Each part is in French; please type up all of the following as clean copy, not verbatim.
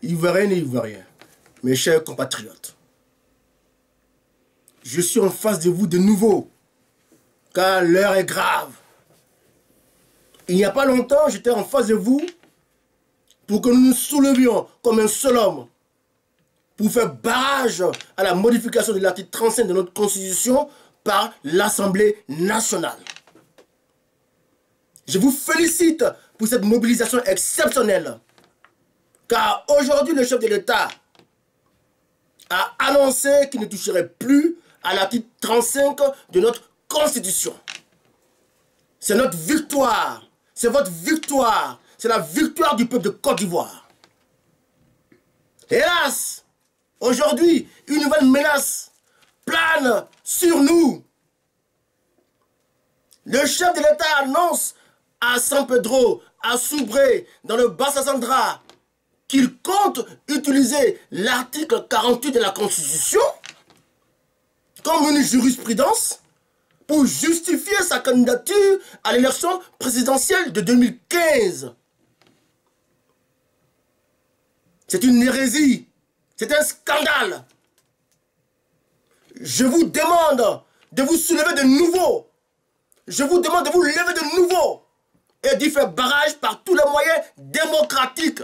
Ivoiriennes et Ivoiriens, mes chers compatriotes, je suis en face de vous de nouveau, car l'heure est grave. Il n'y a pas longtemps, j'étais en face de vous pour que nous nous soulevions comme un seul homme pour faire barrage à la modification de l'article 35 de notre Constitution par l'Assemblée nationale. Je vous félicite pour cette mobilisation exceptionnelle, car aujourd'hui le chef de l'État a annoncé qu'il ne toucherait plus à l'article 35 de notre Constitution. C'est notre victoire, c'est votre victoire, c'est la victoire du peuple de Côte d'Ivoire. Hélas, aujourd'hui, une nouvelle menace plane sur nous. Le chef de l'État annonce à San Pedro, à Soubré, dans le Bassa-Sandra, qu'il compte utiliser l'article 48 de la Constitution comme une jurisprudence pour justifier sa candidature à l'élection présidentielle de 2015. C'est une hérésie, c'est un scandale. Je vous demande de vous soulever de nouveau. Je vous demande de vous lever de nouveau et d'y faire barrage par tous les moyens démocratiques.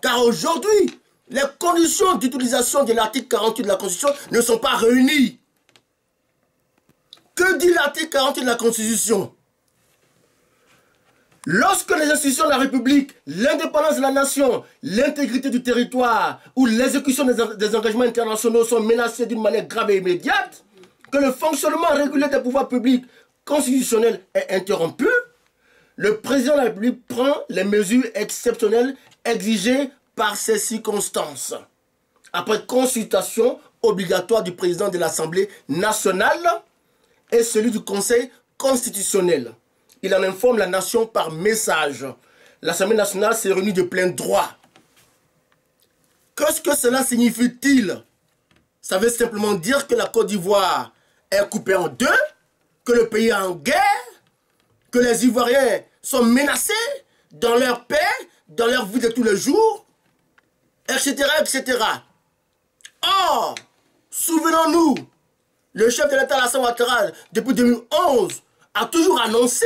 Car aujourd'hui, les conditions d'utilisation de l'article 48 de la Constitution ne sont pas réunies. Que dit l'article 48 de la Constitution? Lorsque les institutions de la République, l'indépendance de la nation, l'intégrité du territoire ou l'exécution des engagements internationaux sont menacées d'une manière grave et immédiate, que le fonctionnement régulier des pouvoirs publics constitutionnels est interrompu, le président de la République prend les mesures exceptionnelles exigées par ces circonstances, après consultation obligatoire du président de l'Assemblée nationale et celui du Conseil constitutionnel. Il en informe la nation par message. L'Assemblée nationale s'est réunie de plein droit. Qu'est-ce que cela signifie-t-il? Ça veut simplement dire que la Côte d'Ivoire est coupée en deux, que le pays est en guerre, que les Ivoiriens sont menacés dans leur paix, dans leur vie de tous les jours, etc., etc. Or, souvenons-nous, le chef de l'État, Alassane Ouattara, depuis 2011, a toujours annoncé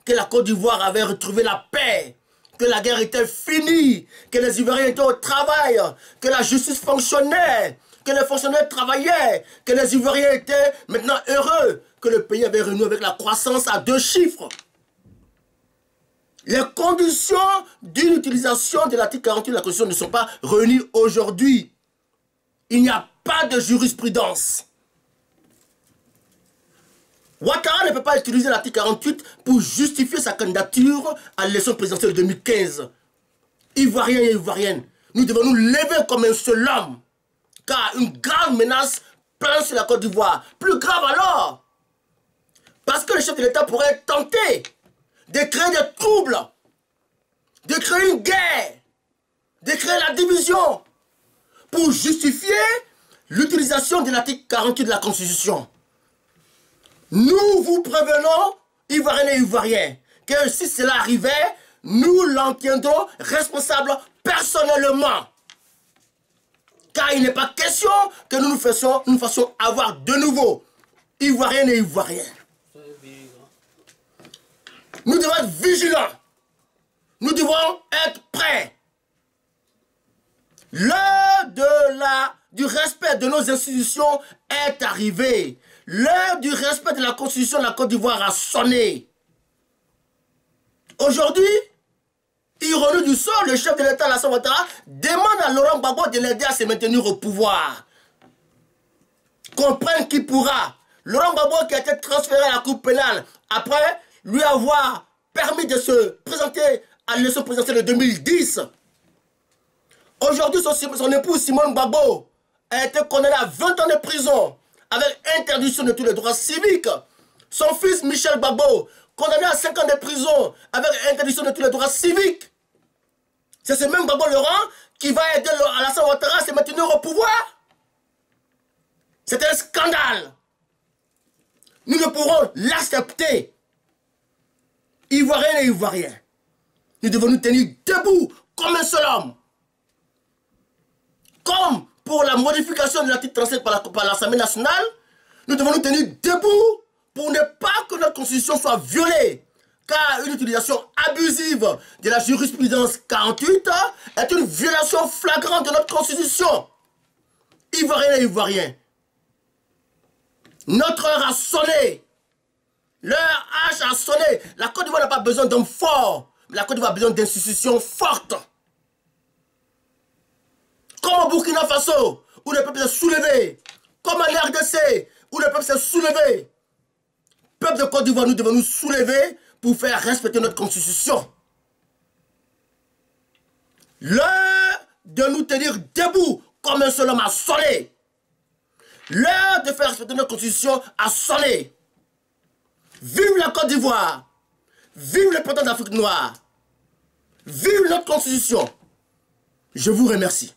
que la Côte d'Ivoire avait retrouvé la paix, que la guerre était finie, que les Ivoiriens étaient au travail, que la justice fonctionnait, que les fonctionnaires travaillaient, que les Ivoiriens étaient maintenant heureux, que le pays avait renoué avec la croissance à 2 chiffres. Les conditions d'une utilisation de l'article 48 de la Constitution ne sont pas réunies aujourd'hui. Il n'y a pas de jurisprudence. Ouattara ne peut pas utiliser l'article 48 pour justifier sa candidature à l'élection présidentielle de 2015. Ivoiriens et Ivoiriennes, nous devons nous lever comme un seul homme, car une grave menace plane sur la Côte d'Ivoire. Plus grave alors, parce que le chef de l'État pourrait tenter de créer des troubles, de créer une guerre, de créer la division, pour justifier l'utilisation de l'article 48 de la Constitution. Nous vous prévenons, Ivoiriens et Ivoiriens, que si cela arrivait, nous l'en tiendrons responsable personnellement. Car il n'est pas question que nous nous fassions avoir de nouveau, Ivoiriens et Ivoiriens. Nous devons être vigilants. Nous devons être prêts. L'heure du respect de nos institutions est arrivée. L'heure du respect de la Constitution de la Côte d'Ivoire a sonné. Aujourd'hui, ironie du sort, le chef de l'État, Alassane Ouattara, demande à Laurent Gbagbo de l'aider à se maintenir au pouvoir. Comprenne qui pourra. Laurent Gbagbo qui a été transféré à la Cour pénale après lui avoir permis de se présenter à l'élection présidentielle de 2010. Aujourd'hui, son épouse Simone Gbagbo a été condamné à 20 ans de prison avec interdiction de tous les droits civiques. Son fils Michel Gbagbo, condamné à 5 ans de prison avec interdiction de tous les droits civiques. C'est ce même Gbagbo Laurent qui va aider Alassane Ouattara à se maintenir au pouvoir. C'est un scandale. Nous ne pourrons l'accepter. Ivoiriens et Ivoiriens, nous devons nous tenir debout comme un seul homme. comme pour la modification de l'article 37 par l'Assemblée nationale, nous devons nous tenir debout pour ne pas que notre constitution soit violée. Car une utilisation abusive de la jurisprudence 48 est une violation flagrante de notre constitution. Ivoiriens et Ivoiriens, notre heure a sonné. L'heure H a sonné. La Côte d'Ivoire n'a pas besoin d'hommes forts, mais la Côte d'Ivoire a besoin d'institutions fortes. Comme au Burkina Faso, où le peuple s'est soulevé. Comme en RDC, où le peuple s'est soulevé. Peuple de Côte d'Ivoire, nous devons nous soulever pour faire respecter notre constitution. L'heure de nous tenir debout comme un seul homme a sonné. L'heure de faire respecter notre constitution a sonné. Vive la Côte d'Ivoire. Vive le printemps d'Afrique noire. Vive notre constitution. Je vous remercie.